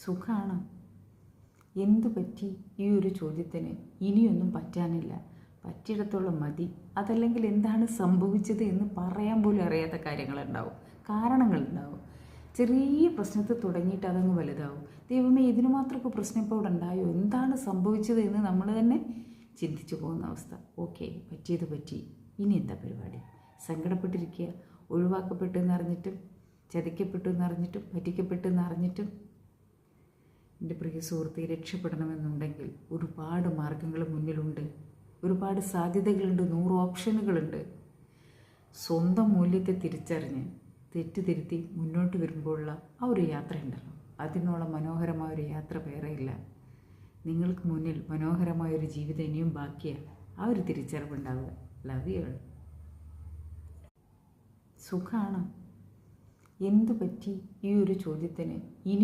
സുഖാണോ? എന്തു പറ്റി ഈ ഒരു ചോദ്യത്തിന് ഇനിയൊന്നും പറ്റാനില്ല, പറ്റിയിടത്തോളം മതി. അതല്ലെങ്കിൽ എന്താണ് സംഭവിച്ചത് എന്ന് പറയാൻ പോലും അറിയാത്ത കാര്യങ്ങളുണ്ടാവും, കാരണങ്ങളുണ്ടാവും. ചെറിയ പ്രശ്നത്തിൽ തുടങ്ങിയിട്ട് അതങ്ങ് വലുതാവും. ദൈവമേ, ഇതിനു മാത്രമൊക്കെ പ്രശ്നം ഇപ്പോൾ ഇവിടെ ഉണ്ടായോ, എന്താണ് സംഭവിച്ചത് എന്ന് നമ്മൾ തന്നെ ചിന്തിച്ചു പോകുന്ന അവസ്ഥ. ഓക്കെ, പറ്റിയത് പറ്റി, ഇനി എന്താ പരിപാടി? സങ്കടപ്പെട്ടിരിക്കുക, ഒഴിവാക്കപ്പെട്ടു എന്നറിഞ്ഞിട്ടും, ചതിക്കപ്പെട്ടു എന്നറിഞ്ഞിട്ടും, പറ്റിക്കപ്പെട്ടു എന്നറിഞ്ഞിട്ടും. എൻ്റെ പ്രിയ സുഹൃത്തെ, രക്ഷപ്പെടണമെന്നുണ്ടെങ്കിൽ ഒരുപാട് മാർഗങ്ങൾ മുന്നിലുണ്ട്, ഒരുപാട് സാധ്യതകളുണ്ട്, 100 ഓപ്ഷനുകളുണ്ട്. സ്വന്തം മൂല്യത്തെ തിരിച്ചറിഞ്ഞ് തെറ്റുതിരുത്തി മുന്നോട്ട് വരുമ്പോഴുള്ള ആ ഒരു യാത്ര ഉണ്ടല്ലോ, അതിനോളം മനോഹരമായൊരു യാത്ര വേറെയില്ല. നിങ്ങൾക്ക് മുന്നിൽ മനോഹരമായൊരു ജീവിതം ഇനിയും ബാക്കിയാണ്. ആ ഒരു തിരിച്ചറിവുണ്ടാവുക. Love you. സുഖാണോ? എന്തു പറ്റി ഈ ഒരു ചോദ്യത്തിന് ഇനി